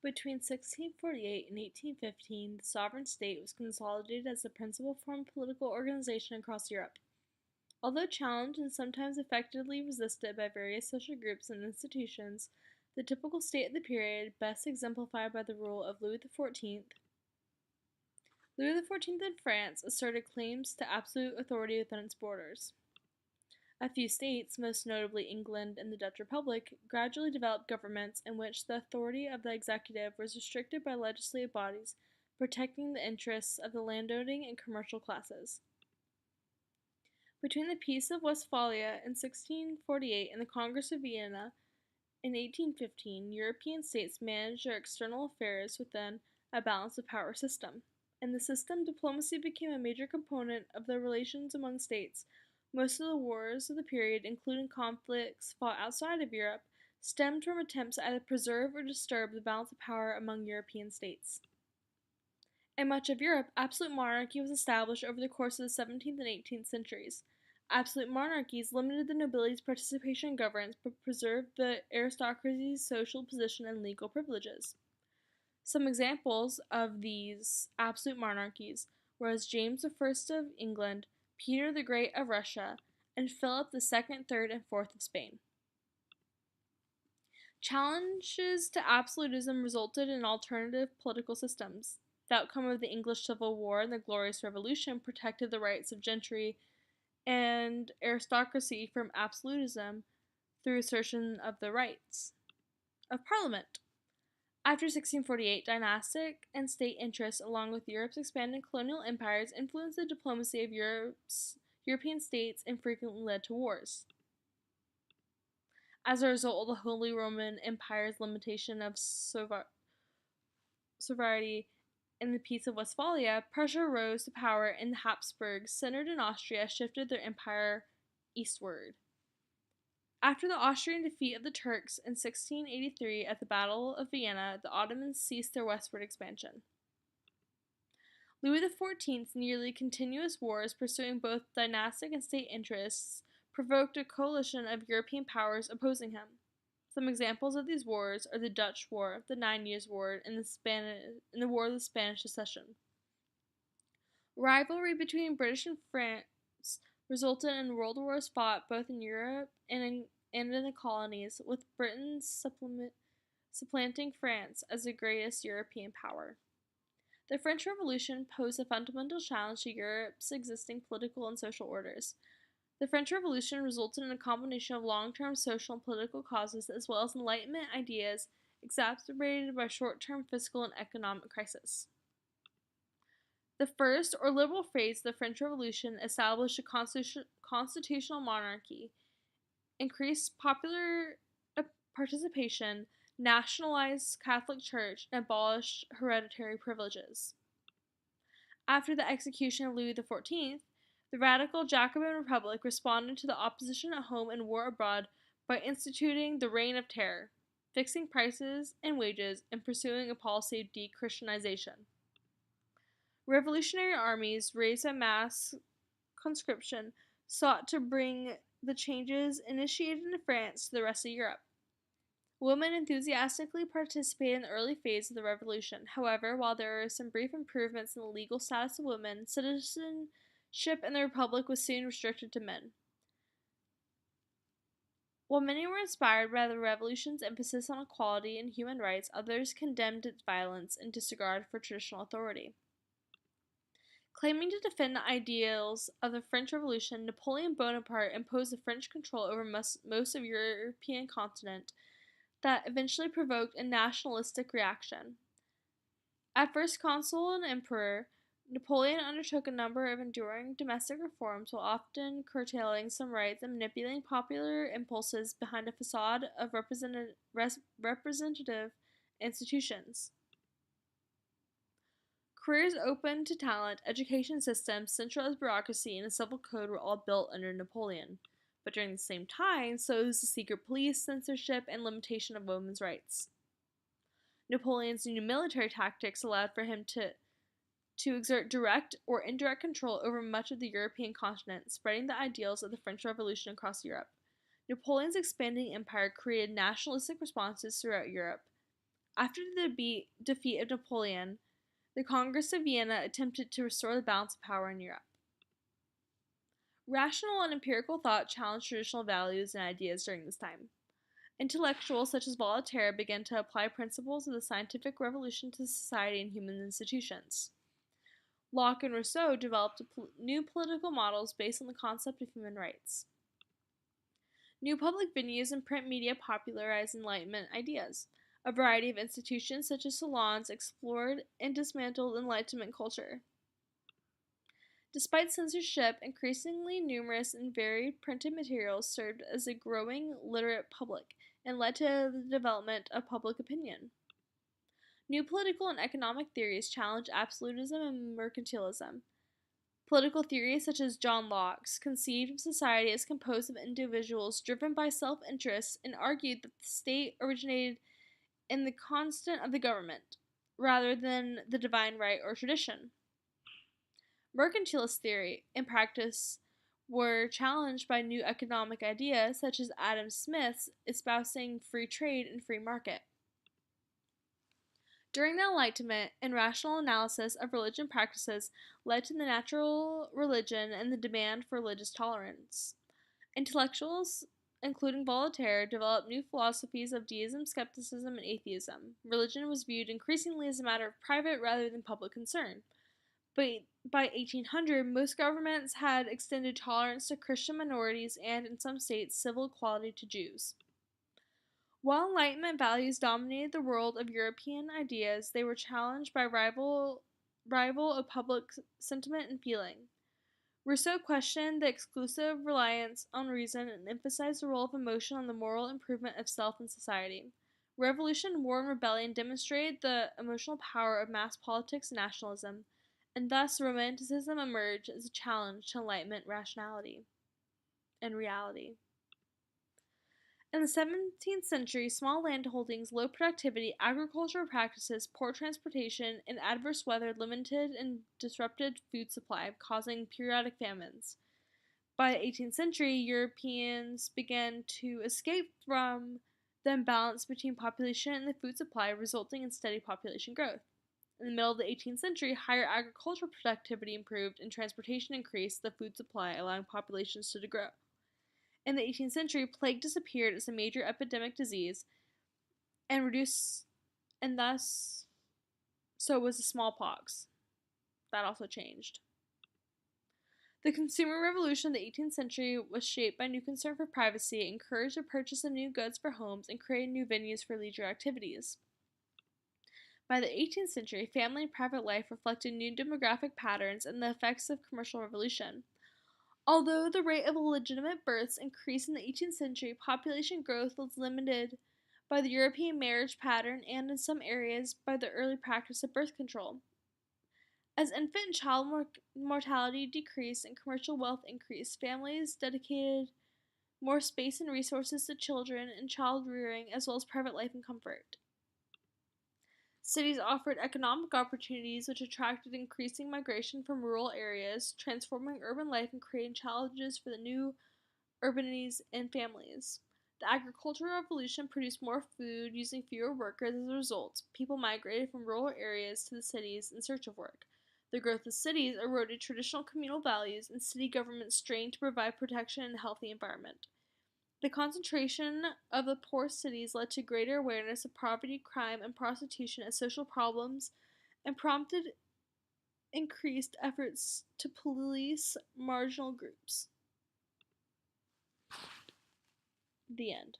Between 1648 and 1815, the sovereign state was consolidated as the principal foreign political organization across Europe. Although challenged and sometimes effectively resisted by various social groups and institutions, the typical state of the period, best exemplified by the rule of Louis XIV. Louis XIV in France asserted claims to absolute authority within its borders. A few states, most notably England and the Dutch Republic, gradually developed governments in which the authority of the executive was restricted by legislative bodies, protecting the interests of the landowning and commercial classes. Between the Peace of Westphalia in 1648 and the Congress of Vienna in 1815, European states managed their external affairs within a balance of power system. In the system, diplomacy became a major component of the relations among states. Most of the wars of the period, including conflicts fought outside of Europe, stemmed from attempts to either preserve or disturb the balance of power among European states. In much of Europe, absolute monarchy was established over the course of the 17th and 18th centuries. Absolute monarchies limited the nobility's participation in governance but preserved the aristocracy's social position and legal privileges. Some examples of these absolute monarchies were as James I of England, Peter the Great of Russia, and Philip II, III, and IV of Spain. Challenges to absolutism resulted in alternative political systems. The outcome of the English Civil War and the Glorious Revolution protected the rights of gentry and aristocracy from absolutism through assertion of the rights of Parliament. After 1648, dynastic and state interests, along with Europe's expanding colonial empires, influenced the diplomacy of European states and frequently led to wars. As a result of the Holy Roman Empire's limitation of sovereignty in the Peace of Westphalia, Prussia rose to power and the Habsburgs, centered in Austria, shifted their empire eastward. After the Austrian defeat of the Turks in 1683 at the Battle of Vienna, the Ottomans ceased their westward expansion. Louis XIV's nearly continuous wars, pursuing both dynastic and state interests, provoked a coalition of European powers opposing him. Some examples of these wars are the Dutch War, the 9 Years' War, and the War of the Spanish Succession. Rivalry between British and France resulted in world wars fought both in Europe and in the colonies, with Britain supplanting France as the greatest European power. The French Revolution posed a fundamental challenge to Europe's existing political and social orders. The French Revolution resulted in a combination of long-term social and political causes as well as Enlightenment ideas exacerbated by short-term fiscal and economic crisis. The first, or liberal phase of the French Revolution, established a constitutional monarchy, increased popular participation, nationalized Catholic Church, and abolished hereditary privileges. After the execution of Louis XIV, the radical Jacobin Republic responded to the opposition at home and war abroad by instituting the Reign of Terror, fixing prices and wages, and pursuing a policy of de-Christianization. Revolutionary armies, raised by mass conscription, sought to bring the changes initiated in France to the rest of Europe. Women enthusiastically participated in the early phase of the revolution. However, while there were some brief improvements in the legal status of women, citizenship in the Republic was soon restricted to men. While many were inspired by the revolution's emphasis on equality and human rights, others condemned its violence and disregard for traditional authority. Claiming to defend the ideals of the French Revolution, Napoleon Bonaparte imposed the French control over most of the European continent that eventually provoked a nationalistic reaction. At first consul and emperor, Napoleon undertook a number of enduring domestic reforms while often curtailing some rights and manipulating popular impulses behind a facade of representative institutions. Careers open to talent, education systems, centralized bureaucracy, and a civil code were all built under Napoleon. But during the same time, so was the secret police, censorship, and limitation of women's rights. Napoleon's new military tactics allowed for him to exert direct or indirect control over much of the European continent, spreading the ideals of the French Revolution across Europe. Napoleon's expanding empire created nationalistic responses throughout Europe. After the defeat of Napoleon, the Congress of Vienna attempted to restore the balance of power in Europe. Rational and empirical thought challenged traditional values and ideas during this time. Intellectuals such as Voltaire began to apply principles of the scientific revolution to society and human institutions. Locke and Rousseau developed new political models based on the concept of human rights. New public venues and print media popularized Enlightenment ideas. A variety of institutions, such as salons, explored and dismantled Enlightenment culture. Despite censorship, increasingly numerous and varied printed materials served as a growing literate public and led to the development of public opinion. New political and economic theories challenged absolutism and mercantilism. Political theories such as John Locke's conceived of society as composed of individuals driven by self-interest and argued that the state originated in the constant of the government, rather than the divine right or tradition. Mercantilist theory and practice were challenged by new economic ideas such as Adam Smith's espousing free trade and free market. During the Enlightenment, and rational analysis of religion practices led to the natural religion and the demand for religious tolerance. Intellectuals, including Voltaire, developed new philosophies of deism, skepticism, and atheism. Religion was viewed increasingly as a matter of private rather than public concern. But by 1800, most governments had extended tolerance to Christian minorities and, in some states, civil equality to Jews. While Enlightenment values dominated the world of European ideas, they were challenged by rival of public sentiment and feeling. Rousseau questioned the exclusive reliance on reason and emphasized the role of emotion on the moral improvement of self and society. Revolution, war, and rebellion demonstrated the emotional power of mass politics and nationalism, and thus Romanticism emerged as a challenge to Enlightenment rationality and reality. In the 17th century, small landholdings, low productivity, agricultural practices, poor transportation, and adverse weather limited and disrupted food supply, causing periodic famines. By the 18th century, Europeans began to escape from the imbalance between population and the food supply, resulting in steady population growth. In the middle of the 18th century, higher agricultural productivity improved and transportation increased the food supply, allowing populations to grow. In the 18th century, plague disappeared as a major epidemic disease and thus so was the smallpox. That also changed. The consumer revolution of the 18th century was shaped by new concern for privacy, encouraged the purchase of new goods for homes, and created new venues for leisure activities. By the 18th century, family and private life reflected new demographic patterns and the effects of commercial revolution. Although the rate of illegitimate births increased in the 18th century, population growth was limited by the European marriage pattern and, in some areas, by the early practice of birth control. As infant and child mortality decreased and commercial wealth increased, families dedicated more space and resources to children and child rearing, as well as private life and comfort. Cities offered economic opportunities which attracted increasing migration from rural areas, transforming urban life and creating challenges for the new urbanities and families. The agricultural revolution produced more food using fewer workers as a result. People migrated from rural areas to the cities in search of work. The growth of cities eroded traditional communal values, and city governments strained to provide protection and a healthy environment. The concentration of the poor cities led to greater awareness of poverty, crime, and prostitution as social problems and prompted increased efforts to police marginal groups. The end.